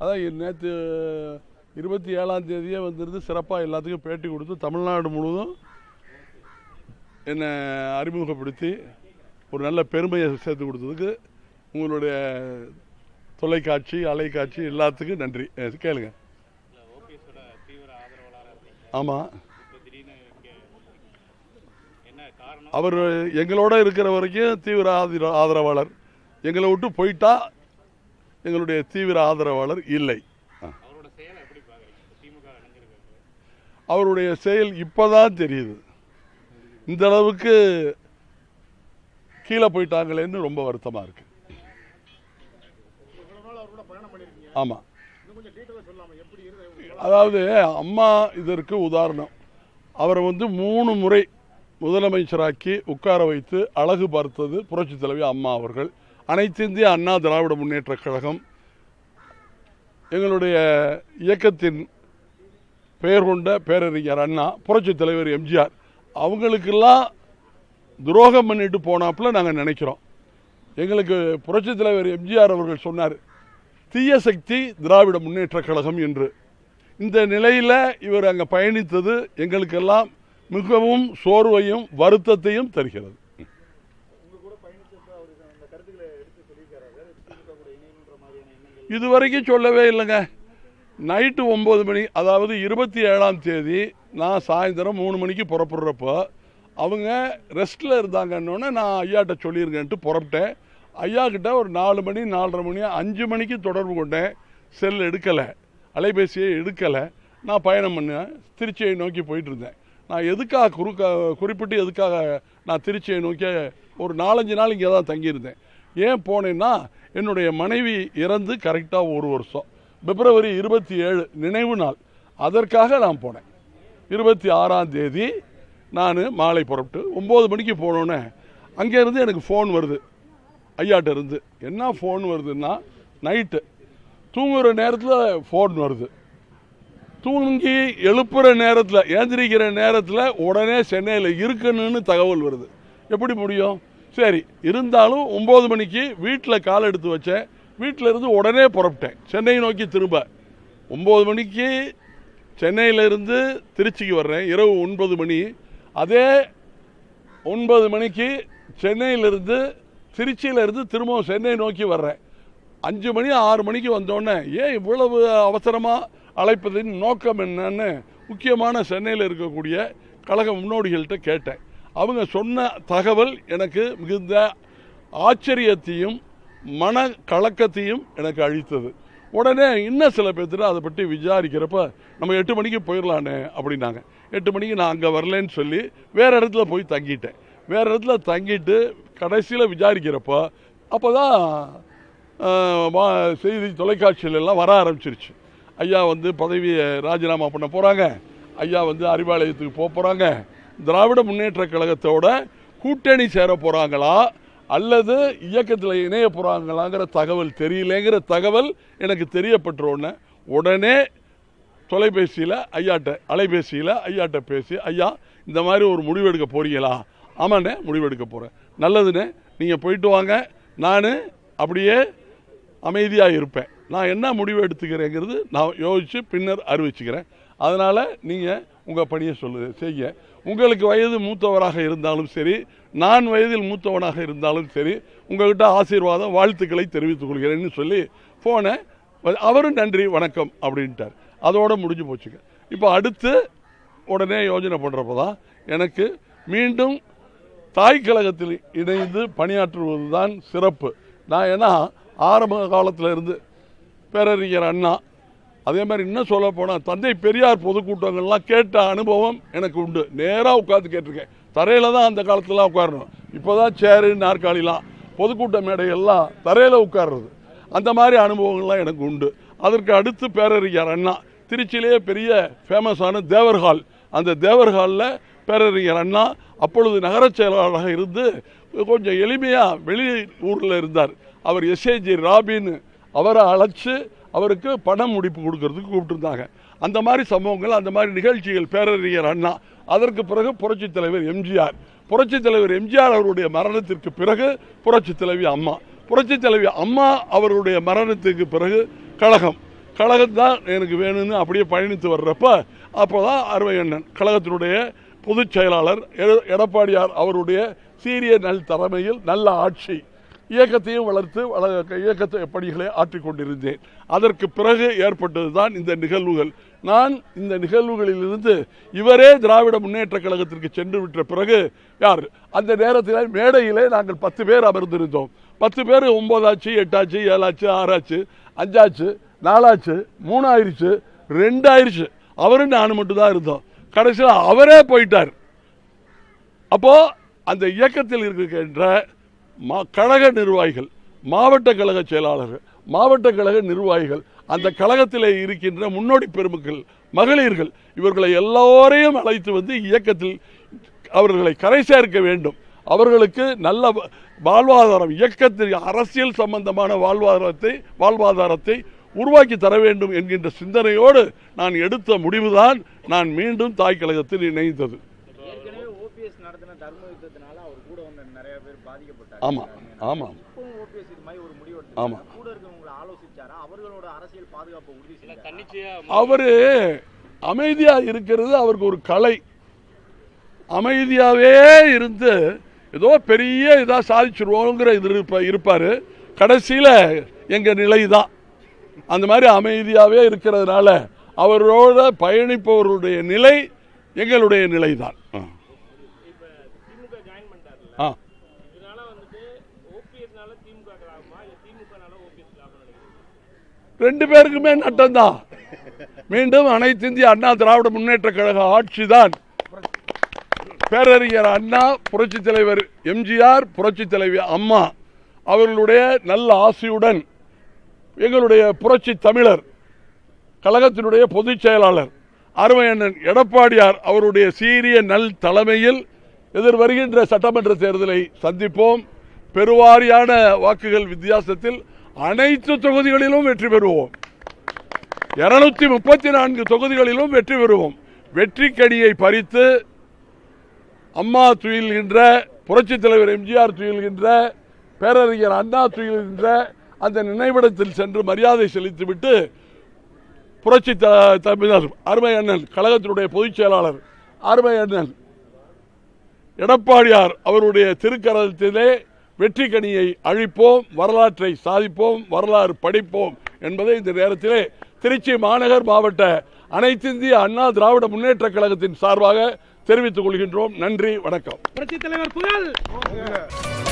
அதான் நேற்று 27ஆம் தேதியே வந்துருந்து சிறப்பாக எல்லாத்துக்கும் பேட்டி கொடுத்து தமிழ்நாடு முழுவதும் என்னை அறிமுகப்படுத்தி ஒரு நல்ல பெருமையை சேர்த்து கொடுத்ததுக்கு உங்களுடைய தொலைக்காட்சி அலைக்காட்சி எல்லாத்துக்கும் நன்றி. கேளுங்க. ஆமாம், அவர் எங்களோட இருக்கிற வரைக்கும் தீவிர ஆதரவாளர், எங்களை விட்டு போயிட்டா எங்களுடைய தீவிர ஆதரவாளர் இல்லை. அவருடைய செயல் இப்போதான் தெரியுது, இந்த அளவுக்கு கீழே போயிட்டாங்களேன்னு ரொம்ப வருத்தமாக இருக்கு. ஆமாம், அதாவது அம்மா இதற்கு உதாரணம். அவரை 3 முறை முதலமைச்சராக்கி உட்கார வைத்து அழகு பார்த்தது புரட்சி தலைவி அம்மா அவர்கள். அனைத்து இந்திய அண்ணா திராவிட முன்னேற்ற கழகம் எங்களுடைய இயக்கத்தின் பெயர் கொண்ட பேரறிஞர் அண்ணா, புரட்சி தலைவர் எம்ஜிஆர் அவங்களுக்கெல்லாம் துரோகம் பண்ணிட்டு போனாப்புல நாங்கள் நினைக்கிறோம். எங்களுக்கு புரட்சி தலைவர் எம்ஜிஆர் அவர்கள் சொன்னார், தீய சக்தி திராவிட முன்னேற்ற கழகம் என்று. இந்த நிலையில் இவர் அங்கே பயணித்தது எங்களுக்கெல்லாம் மிகவும் சோர்வையும் வருத்தத்தையும் தருகிறது. இதுவரைக்கும் சொல்லவே இல்லைங்க. நைட்டு 9 மணி, அதாவது 27ஆம் தேதி நான் சாயந்தரம் 3 மணிக்கு புறப்படுறப்போ அவங்க ரெஸ்ட்டில் இருந்தாங்கன்னொன்னே நான் ஐயாட்ட சொல்லியிருக்கேன்ட்டு புறப்பட்டேன். ஐயா கிட்ட ஒரு 4 மணி 4:30 மணி 5 மணிக்கு தொடர்பு கொண்டேன். செல் எடுக்கலை, அலைபேசியை எடுக்கலை. நான் பயணம் பண்ணேன், திருச்சியை நோக்கி போயிட்டு இருந்தேன். நான் எதுக்காக குறிப்பிட்டு எதுக்காக நான் திருச்சியை நோக்கி ஒரு 4-5 நாள் இங்கே தான் தங்கியிருந்தேன். ஏன் போனேன்னா, என்னுடைய மனைவி இறந்து கரெக்டாக 1 வருஷம், பிப்ரவரி 27 நினைவு நாள். அதற்காக நான் போனேன். 26ஆம் தேதி நான் மாலை புறப்பட்டு 9 மணிக்கு போனோன்னே அங்கேருந்து எனக்கு ஃபோன் வருது ஐயாட்ட இருந்து. என்ன ஃபோன் வருதுன்னா, நைட்டு தூங்குகிற நேரத்தில் ஃபோன் வருது. தூங்கி எழுப்புகிற நேரத்தில், ஏந்திரிக்கிற நேரத்தில் உடனே சென்னையில் இருக்குன்னு தகவல் வருது. எப்படி முடியும்? சரி, இருந்தாலும் 9 மணிக்கு வீட்டில் கால் எடுத்து வச்சேன். வீட்டில் இருந்து உடனே புறப்பட்டேன் சென்னை நோக்கி. திரும்ப 9 மணிக்கு சென்னையிலேருந்து திருச்சிக்கு வர்றேன், இரவு 9 மணி. அதே 9 மணிக்கு சென்னையிலிருந்து திருச்சியிலேருந்து திரும்பவும் சென்னை நோக்கி வர்றேன். 5 மணி 6 மணிக்கு வந்தோடனே ஏன் இவ்வளவு அவசரமாக அழைப்பதின் நோக்கம் என்னன்னு முக்கியமான சென்னையில் இருக்கக்கூடிய கழக முன்னோடிகள்கிட்ட கேட்டேன். அவங்க சொன்ன தகவல் எனக்கு மிகுந்த ஆச்சரியத்தையும் மன கலக்கத்தையும் எனக்கு அளித்தது. உடனே இன்னும் சில பேர்த்துல அதை பற்றி விசாரிக்கிறப்ப நம்ம 8 மணிக்கு போயிடலானே அப்படின்னாங்க. 8 மணிக்கு நான் அங்கே வரலன்னு சொல்லி வேறு இடத்துல போய் தங்கிட்டேன். வேறு இடத்துல தங்கிட்டு கடைசியில் விசாரிக்கிறப்போ அப்போ தான் செய்தி தொலைக்காட்சியிலெல்லாம் வர ஆரம்பிச்சிருச்சு. ஐயா பதவியை ராஜினாமா பண்ண போகிறாங்க, ஐயா அறிவாலயத்துக்கு போக போகிறாங்க, திராவிட முன்னேற்ற கழகத்தோட கூட்டணி சேர போகிறாங்களா அல்லது இயக்கத்தில் இணைய போகிறாங்களாங்கிற தகவல் தெரியலேங்கிற தகவல் எனக்கு தெரியப்பட்டோன்னே உடனே தொலைபேசியில் அலைபேசியில் ஐயாட்ட பேசி, ஐயா இந்த மாதிரி ஒரு முடிவெடுக்க போகிறீங்களா? ஆமாண்ணே, முடிவெடுக்க போகிறேன். நல்லதுண்ணே, நீங்கள் போயிட்டு வாங்க, நான் அப்படியே அமைதியாக இருப்பேன். நான் என்ன முடிவு எடுத்துக்கிறேங்கிறது நான் யோசித்து பின்னர் அறிவிச்சுக்கிறேன். அதனால் நீங்கள் உங்கள் பணியை செய்ய. உங்களுக்கு வயது மூத்தவராக இருந்தாலும் சரி, நான் வயதில் மூத்தவனாக இருந்தாலும் சரி, உங்கள்கிட்ட ஆசீர்வாதம் வாழ்த்துக்களை தெரிவித்துக் கொள்கிறேன்னு சொல்லி போனை அவரும் நன்றி வணக்கம் அப்படின்ட்டார். அதோடு முடிஞ்சு போச்சுங்க. இப்போ அடுத்து உடனே யோஜனை பண்ணுறப்போ தான் எனக்கு மீண்டும் தாய் கழகத்தில் இணைந்து பணியாற்றுவது தான் சிறப்பு. நான் ஏன்னா ஆரம்ப காலத்தில் இருந்து பேரறிஞர் அண்ணா, அதே மாதிரி இன்னும் சொல்ல போனால் தந்தை பெரியார் பொதுக்கூட்டங்கள்லாம் கேட்ட அனுபவம் எனக்கு உண்டு. நேராக உட்காந்து கேட்டிருக்கேன். தரையில் தான் அந்த காலத்துலாம் உட்காரணும். இப்போ தான் சேரு நாற்காலிலாம், பொதுக்கூட்ட மேடைகள்லாம் தரையில் உட்கார்றது. அந்த மாதிரி அனுபவங்கள்லாம் எனக்கு உண்டு. அதற்கு அடுத்து பேரறிஞர் அண்ணா, திருச்சியிலேயே பெரிய ஃபேமஸான தேவர் ஹால், அந்த தேவர் ஹாலில் பேரறிஞர் அண்ணா அப்பொழுது நகரச் செயலாளராக இருந்து கொஞ்சம் எளிமையாக வெளி ஊரில் இருந்தார். அவர் எஸ்ஏஜி ராபின் அவரை அழைச்சி அவருக்கு பணம் முடிப்பு கொடுக்கறதுக்கு கூப்பிட்டுருந்தாங்க. அந்த மாதிரி சம்பவங்கள், அந்த மாதிரி நிகழ்ச்சிகள் பேரறிஞர் அண்ணா. அதற்கு பிறகு புரட்சித் தலைவர் எம்ஜிஆர். புரட்சித் தலைவர் எம்ஜிஆர் அவருடைய மரணத்திற்கு பிறகு புரட்சித் தலைவி அம்மா. புரட்சித் தலைவி அம்மா அவருடைய மரணத்திற்கு பிறகு கழகம். கழகம் தான் எனக்கு வேணும்னு அப்படியே பயணித்து வர்றப்ப அப்போதான் அருமை அண்ணன் கழகத்தினுடைய பொதுச் செயலாளர் எடப்பாடியார் அவருடைய சீரிய நல் தலைமையில் நல்ல ஆட்சி இயக்கத்தையும் வளர்த்து இயக்கத்தை பணிகளை ஆற்றிக்கொண்டிருந்தேன். அதற்கு பிறகு ஏற்பட்டதுதான் இந்த நிகழ்வுகள். நான் இந்த நிகழ்வுகளிலிருந்து இவரே திராவிட முன்னேற்ற கழகத்திற்கு சென்று விட்ட பிறகு யார் அந்த நேரத்தில் மேடையிலே நாங்கள் 10 பேர் அமர்ந்திருந்தோம். 10 பேர் 9 ஆச்சு, 8 ஆச்சு, 7 ஆச்சு, 6 ஆச்சு, 5 ஆச்சு, 4 ஆச்சு, 3 ஆயிடுச்சு, 2 ஆயிடுச்சு. அவரும் நானும் மட்டும் தான் இருந்தோம். கடைசியில் அவரே போயிட்டார். அப்போ அந்த இயக்கத்தில் இருக்கின்ற கழக நிர்வாகிகள், மாவட்ட கழக செயலாளர்கள், மாவட்ட கழக நிர்வாகிகள், அந்த கழகத்தில் இருக்கின்ற முன்னோடி பெருமக்கள், மகளிர்கள், இவர்களை எல்லோரையும் அழைத்து வந்து இயக்கத்தில் அவர்களை கரை சேர்க்க வேண்டும். அவர்களுக்கு நல்ல வாழ்வாதாரம், இயக்கத்தில் அரசியல் சம்பந்தமான வாழ்வாதாரத்தை உருவாக்கி தர வேண்டும் என்கின்ற சிந்தனையோடு நான் எடுத்த முடிவுதான் நான் மீண்டும் தாய் கழகத்தில் இணைந்தது. ஆமாம் ஆமாம் ஆமாம். அவரு அமைதியா இருக்கிறது அவருக்கு ஒரு கலை. அமைதியாவே இருந்து ஏதோ பெரிய இதா சாதிச்சிருவோங்கிற இது இருப்பாரு. கடைசியில எங்க நிலைதான் அந்த மாதிரி அமைதியாவே இருக்கிறதுனால அவரோட பயணிப்பவருடைய நிலை எங்களுடைய நிலைதான். ரெண்டு பேருக்குமே நட்டம்தான். மீண்டும் அனைத்து இந்திய அண்ணா திராவிட முன்னேற்ற கழக ஆட்சிதான். பேரறிஞர் அண்ணா, புரட்சி தலைவர் எம்ஜிஆர், புரட்சி தலைவி அம்மா அவர்களுடைய நல்ல ஆசையுடன் எங்களுடைய புரட்சி தமிழர் கழகத்தினுடைய பொதுச் செயலாளர் அருமை அண்ணன் எடப்பாடியார் அவருடைய சீரிய நல் தலைமையில் எதிர்வருகின்ற சட்டமன்ற தேர்தலை சந்திப்போம். பெருவாரியான வாக்குகள் வித்தியாசத்தில் அனைத்து தொகுதிகளிலும் வெற்றி பெறுவோம். 234 தொகுதிகளிலும் வெற்றி பெறுவோம். வெற்றி கனியை பறித்து அம்மா துயில்கின்ற, புரட்சி தலைவர் எம்ஜிஆர் துயில்கின்ற, பேரறிஞர் அண்ணா துயில்கின்ற அந்த நினைவிடத்தில் சென்று மரியாதை செலுத்திவிட்டு புரட்சி தமிழர் அருமை அண்ணன் கழகத்தினுடைய பொதுச் செயலாளர் அருமை அண்ணன் எடப்பாடியார் அவருடைய திருக்கரத்திலே வெற்றி கனியை அழிப்போம், வரலாற்றை சாதிப்போம், வரலாறு படிப்போம் என்பதை இந்த நேரத்திலே திருச்சி மாநகர் மாவட்ட அனைத்து இந்திய அண்ணா திராவிட முன்னேற்ற கழகத்தின் சார்பாக தெரிவித்துக் கொள்கின்றோம். நன்றி, வணக்கம். புரட்சித் தலைவர் புகழ்.